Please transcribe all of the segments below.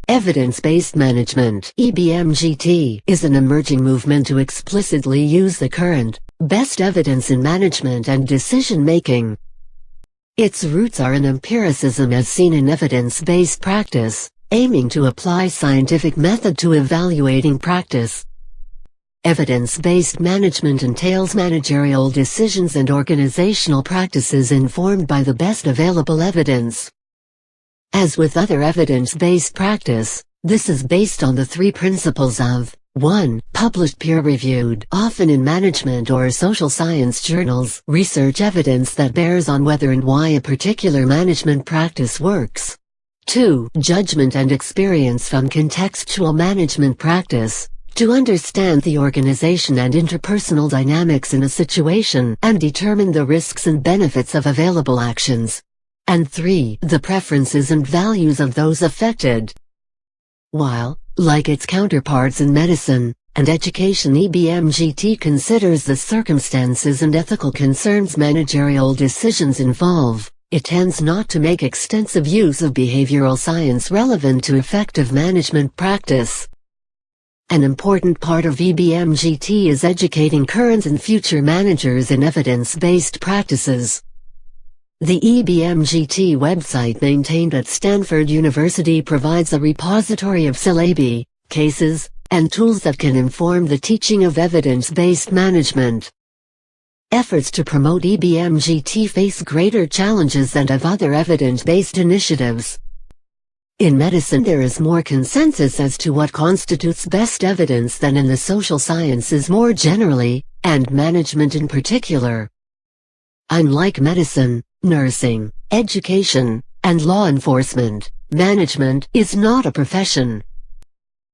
Evidence-based management (EBMGT) is an emerging movement to explicitly use the current, best evidence in management and decision-making. Its roots are in empiricism as seen in evidence-based practice, aiming to apply scientific method to evaluating practice. Evidence-based management entails managerial decisions and organizational practices informed by the best available evidence. As with other evidence-based practice, this is based on the three principles of 1. Published peer-reviewed, often in management or social science journals, research evidence that bears on whether and why a particular management practice works. 2. Judgment and experience from contextual management practice, to understand the organization and interpersonal dynamics in a situation and determine the risks and benefits of available actions. And 3. The preferences and values of those affected. While, like its counterparts in medicine and education, EBMGT considers the circumstances and ethical concerns managerial decisions involve, it tends not to make extensive use of behavioral science relevant to effective management practice. An important part of EBMGT is educating current and future managers in evidence-based practices. The EBMGT website maintained at Stanford University provides a repository of syllabi, cases, and tools that can inform the teaching of evidence-based management. Efforts to promote EBMGT face greater challenges than of other evidence-based initiatives. In medicine, there is more consensus as to what constitutes best evidence than in the social sciences more generally, and management in particular. Unlike medicine, nursing, education, and law enforcement, management is not a profession.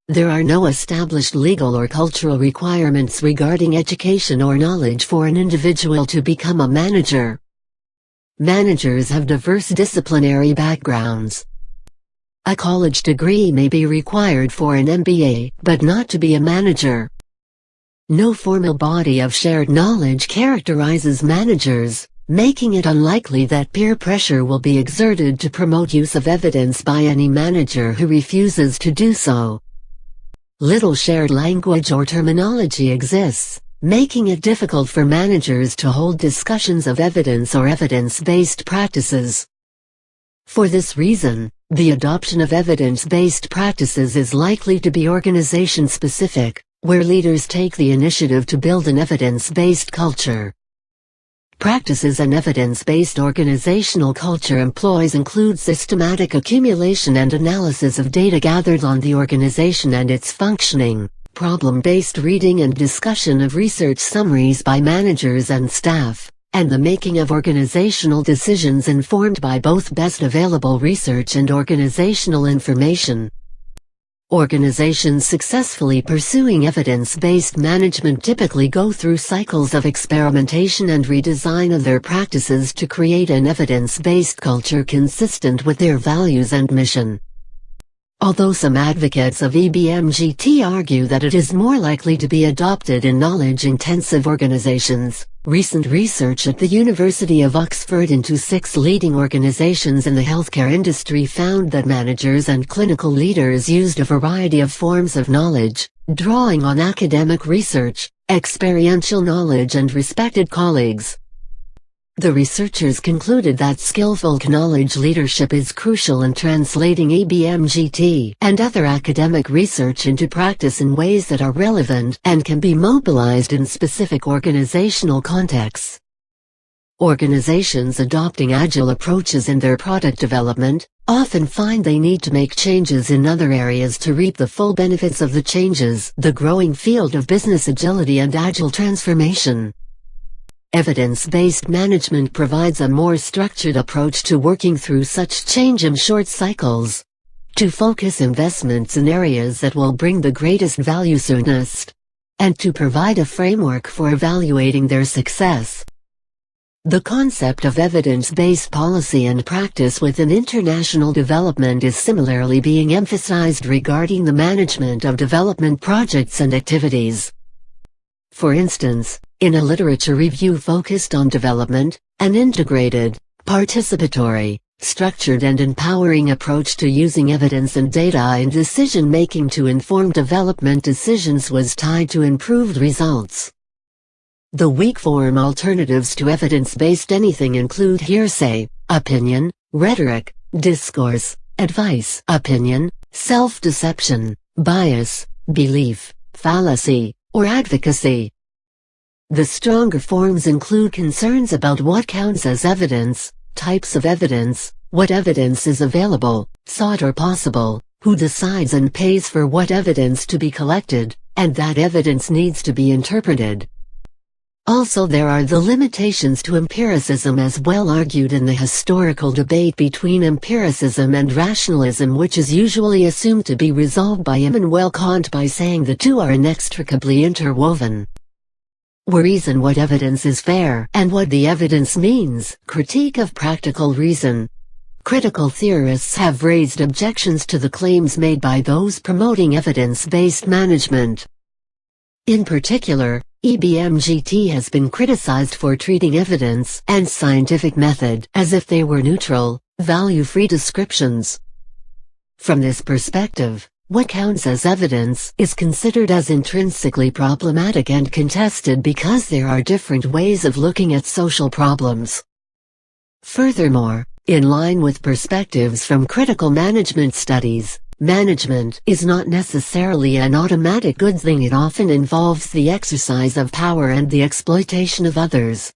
There are no established legal or cultural requirements regarding education or knowledge for an individual to become a manager. Managers have diverse disciplinary backgrounds. A college degree may be required for an MBA, but not to be a manager. No formal body of shared knowledge characterizes managers, making it unlikely that peer pressure will be exerted to promote use of evidence by any manager who refuses to do so. Little shared language or terminology exists, making it difficult for managers to hold discussions of evidence or evidence-based practices. For this reason, the adoption of evidence-based practices is likely to be organization-specific, where leaders take the initiative to build an evidence-based culture. Practices an evidence-based organizational culture employs include systematic accumulation and analysis of data gathered on the organization and its functioning, problem-based reading and discussion of research summaries by managers and staff, and the making of organizational decisions informed by both best available research and organizational information. Organizations successfully pursuing evidence-based management typically go through cycles of experimentation and redesign of their practices to create an evidence-based culture consistent with their values and mission. Although some advocates of EBMGT argue that it is more likely to be adopted in knowledge-intensive organizations, recent research at the University of Oxford into 6 leading organizations in the healthcare industry found that managers and clinical leaders used a variety of forms of knowledge, drawing on academic research, experiential knowledge and respected colleagues. The researchers concluded that skillful knowledge leadership is crucial in translating EBMGT and other academic research into practice in ways that are relevant and can be mobilized in specific organizational contexts. Organizations adopting agile approaches in their product development often find they need to make changes in other areas to reap the full benefits of the changes. The growing field of business agility and agile transformation. Evidence-based management provides a more structured approach to working through such change in short cycles. To focus investments in areas that will bring the greatest value soonest. And to provide a framework for evaluating their success. The concept of evidence-based policy and practice within international development is similarly being emphasized regarding the management of development projects and activities. For instance, in a literature review focused on development, an integrated, participatory, structured and empowering approach to using evidence and data in decision-making to inform development decisions was tied to improved results. The weak form alternatives to evidence-based anything include hearsay, opinion, rhetoric, discourse, advice, opinion, self-deception, bias, belief, fallacy, or advocacy. The stronger forms include concerns about what counts as evidence, types of evidence, what evidence is available, sought or possible, who decides and pays for what evidence to be collected, and that evidence needs to be interpreted. Also, there are the limitations to empiricism as well argued in the historical debate between empiricism and rationalism, which is usually assumed to be resolved by Immanuel Kant by saying the two are inextricably interwoven. Reason: what evidence is fair and what the evidence means. Critique of practical reason. Critical theorists have raised objections to the claims made by those promoting evidence-based management. In particular, EBMGT has been criticized for treating evidence and scientific method as if they were neutral, value-free descriptions. From this perspective, what counts as evidence is considered as intrinsically problematic and contested because there are different ways of looking at social problems. Furthermore, in line with perspectives from critical management studies, management is not necessarily an automatic good thing. It often involves the exercise of power and the exploitation of others.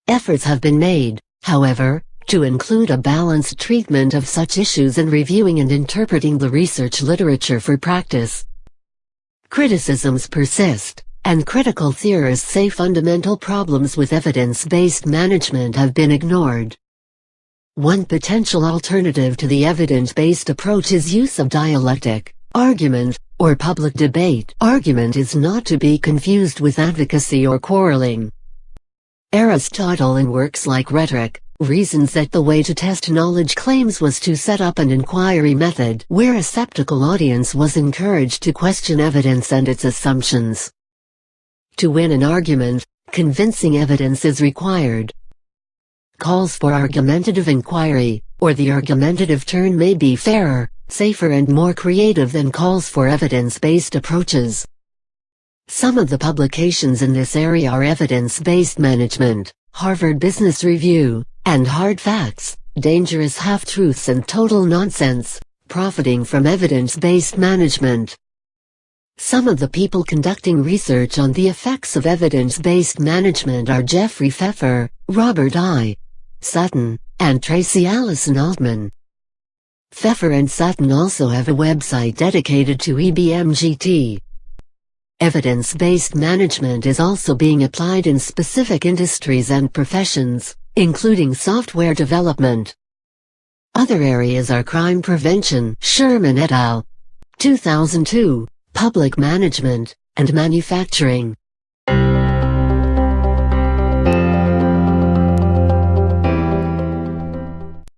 Efforts have been made, however, to include a balanced treatment of such issues in reviewing and interpreting the research literature for practice. Criticisms persist, and critical theorists say fundamental problems with evidence-based management have been ignored. One potential alternative to the evidence-based approach is use of dialectic, argument, or public debate. Argument is not to be confused with advocacy or quarreling. Aristotle, in works like Rhetoric, reasons that the way to test knowledge claims was to set up an inquiry method where a skeptical audience was encouraged to question evidence and its assumptions. To win an argument, convincing evidence is required. Calls for argumentative inquiry, or the argumentative turn, may be fairer, safer and more creative than calls for evidence-based approaches. Some of the publications in this area are Evidence-Based Management, Harvard Business Review, and Hard Facts, Dangerous Half-Truths and Total Nonsense, Profiting from Evidence-Based Management. Some of the people conducting research on the effects of evidence-based management are Jeffrey Pfeffer, Robert I. Sutton, and Tracy Allison Altman. Pfeffer and Sutton also have a website dedicated to EBMGT. Evidence-based management is also being applied in specific industries and professions, including software development. Other areas are crime prevention, Sherman et al. 2002, public management, and manufacturing.